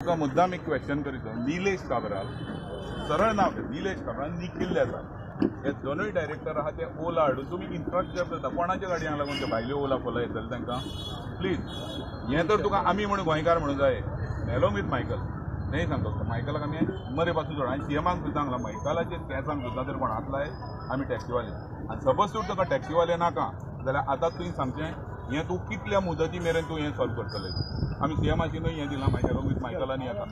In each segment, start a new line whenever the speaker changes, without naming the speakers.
तुका मुद्दाम एक क्वेश्चन करीतो. निलेश काब्राल सरळ नाव घे. निलेश काब्राल निखिल देसाय हे दोनूय डायरेक्टर आहात ते ओला हाडून तुमी इन्फ्रास्ट्रक्चर करता कोणाच्या गाडयांक लागून ते भायल्यो ओला फोला येतले तांकां प्लीज. हें तर तुका आमी म्हणून गोंयकार म्हणून जाय. एलोंग विथ मायकल नाही सांगतो मायकलाक आमी मरे पासून सोडा आनी सीएमाक सुद्दां सांगला मायकलाचे केसांक सुद्दां जर कोण हातलाय आमी टॅक्सीवाले आनी सपोज तूं तुका टॅक्सीवाले नाका जाल्यार आतां तुवें सांगचें हें तूं कितल्या मुदती मेरेन तूं हें सॉल्व करतले. आमी सीएमाची न्हय हें दिलां मायकल विथ मायकलांनी येता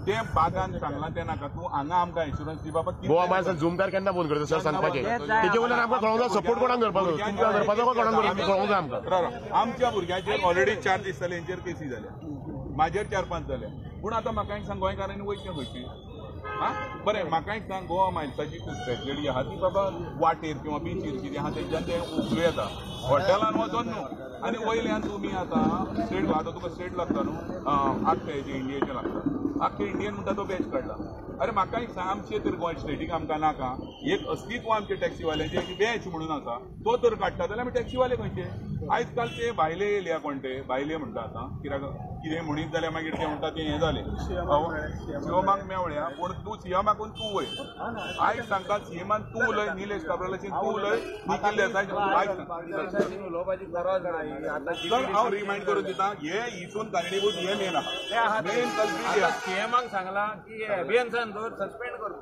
तें बागान सांगलां तें नाका. तूं हांगा आमकां इन्शुरन्स दी बाबा
गोवा मायसर झुमकार केन्ना फोन करता सर सांगपाचें तेजे वयल्यान आमकां कळोंक जाय सपोर्ट कोणाक करपाचो तुमकां करपाचो काय कोणाक कळोंक जाय आमकां. आमच्या भुरग्याचेर ऑलरेडी 4 दीस जाले हेंचेर केसी जाल्या म्हाजेर 4-5 जाल्या पूण आतां म्हाका एक सांग गोंयकारांनी वयचें खंयची हां बरें म्हाका एक सांग गोवा मायल्साची ट्रॅजेडी आहा ती बाबा वाटेर किंवा बिचीर कितें आहा तेंच्यान तें उखलू येता हॉटेलान वचोन न्हू आनी वयल्यान तुमी आतां स्टेट आतां तुका स्टेट लागता न्हू आख्या हेजे इंडियेचें लागता आख्या इंडियेन म्हणटा तो बॅच काडला. अरे म्हाका एक सांग आमचे तर गोंय स्टेटीक आमकां नाका एक अस्तित्व आमचे टॅक्सीवाल्यांचे एक बॅच म्हणून आसा तो तर काडटा जाल्यार आमी टॅक्सीवाले खंयचे. आयज काल ते भायले येयल्या कोण ते भायले म्हणटा आतां कित्याक कितें म्हणीत जाल्यार मागीर ते म्हणटा तें हें जालें सीएमाक मेवळ्या पूण तूं सीएमाकून तूं वय आयज सांगता सीएमान तूं उलय निलेश काब्रालाची तूं उलय निखिल देसाय हांव रिमाइंड करून दिता हे हितून कारणीभूत हे मेन आहा मेन कल्प्रीट
सीएमाक सांगला की अभियंतान दवर सस्पेंड करू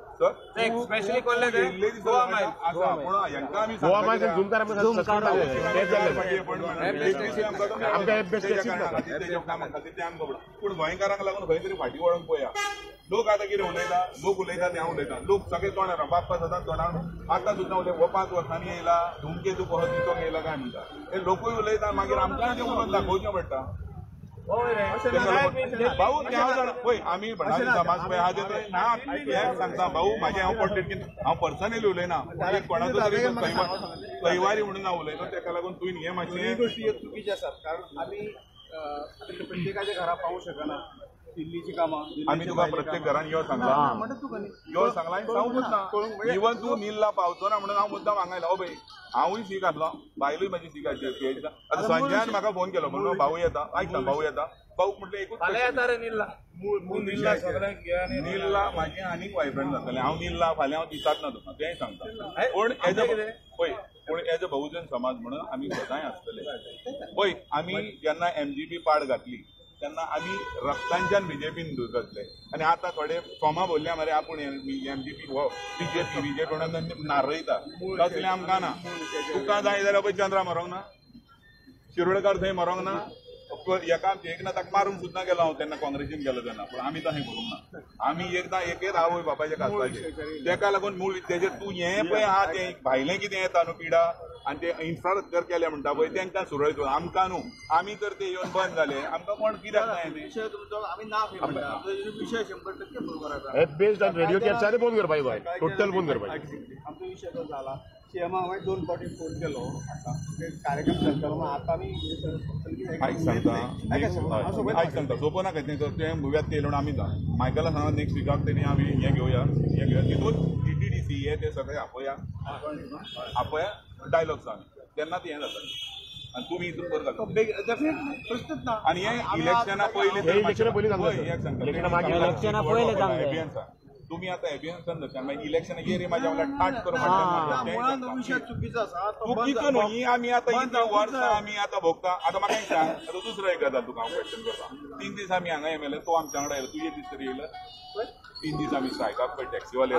ते स्पेशली कोल्ले गोवा मायल
आसा पूण हांकां आमी
गोवा मायल्स झुमकार
पूण गोंयकारांक लागून खंय तरी फाटीं वळोन पळया. लोक आतां कितें उलयता लोक उलयता तें हांव उलयता लोक सगळे तोंडार बाप्पा सदांच तोंडार आतां सुद्दां उलय हो 5 वर्सांनी येयला धुमकेतू कसो दिसोक येयला काय म्हणटा हे लोकूय उलयता मागीर आमकां तें उलोवन दाखोवचें पडटा. भाऊ पळय आमी भटारी समाज पळय आहा ते ना हें सांगता भाऊ म्हाजें हांव पॉलिटिकेन हांव पर्सनली उलयना एक कोणाचो तरी कैवारी म्हणून हांव उलयता तेका लागून तुवें हें मातशें
गोष्टी चुकीच्यो आसात कारण आमी प्रत्येकाच्या घरा पावूंक शकना दिल्लीची कामां
आमी तुका प्रत्येक घरान यो सांगला यो सांगला आनी सांगूंकूच ना. इवन तूं निलला पावचो ना म्हणून हांव मुद्दाम हांगा आयला पळय हांवूय सी घातलो बायलूय म्हाजी सी घातली आतां संजयान म्हाका फोन केलो म्हणून भाऊ येता आयकता भाऊ येता भाऊक म्हटलें एकूच निलला म्हाजें आनीक वायब्रंट जातलें हांव निलला फाल्यां हांव दिसात ना तुका तेंय सांगता पूण एज पळय पूण एज अ बहुजन समाज म्हणून आमी सदांय आसतले. पळय आमी जेन्ना MGP पाड घातली तेन्ना आमी रक्तांच्यान बीजेपीन दूर जातले आनी आतां थोडे फॉर्मां भरल्या मरे आपूण MGP हो बीजेपी म्हणून नारयता तसलें आमकां ना. तुका जाय जाल्यार पळय चंद्रा मरोंक ना शिरोडकार थंय मरोंक ना एका एकनाथाक मारून सुद्दां गेलो हांव तेन्ना काँग्रेसीन गेलो तेन्ना पूण आमी तशें करूंक ना. आमी एकदां एकेच आवय बापायचे खासपाचे तेका लागून मूळ तेजेर तूं हें पळय आहा तें भायलें कितें येता न्हू पिडा आनी ते इन्फ्रास्ट्रक्चर केलें म्हणटा पळय तेंकां सुरळीत आमकां न्हू आमी तर ते येवन बंद जाले आमकां कोण कित्याक जाय
विशय तुमचो आमी ना विशय 100% बरोबर आसा.
बेस्ड ऑन रेडिओ कॅप्सांनी फोन करपाची गोंय टोटल फोन करपाची
आमचो विशय जो जाला सीएमा हांवें 2 फावटी फोन केलो आतां कार्यक्रम जाता म्हणून आतां आमी
आयक सांगता सोंपो नाका तें मुव्यात ते येयलो आमी मायकला सांगा नेक्स्ट विकाक तेणी आमी हें घेवया तितून TTDC हे ते सगळे आपया डायलॉग सांग तेन्ना तें हें जाता आनी तुमी हितून करता आनी हे इलेक्शना पयलीं तुम्ही आता एबियन्सान धरता मागीर इलेक्शन गेली माझ्या वांगडा ठाट करून
विशय चुकीचो आसा
चुकीचो न्हू ही आमी आतां इतलीं वर्सां आमी आतां भोगता. आतां म्हाका एक सांग आतां दुसरो एक गजाल तुका हांव क्वेश्चन करता 3 दीस आमी हांगा येयले तो आमच्या वांगडा येयलो तुजे दीस तरी येयलो 3 दीस आमी स्ट्रायकाक पळय टॅक्सीवाले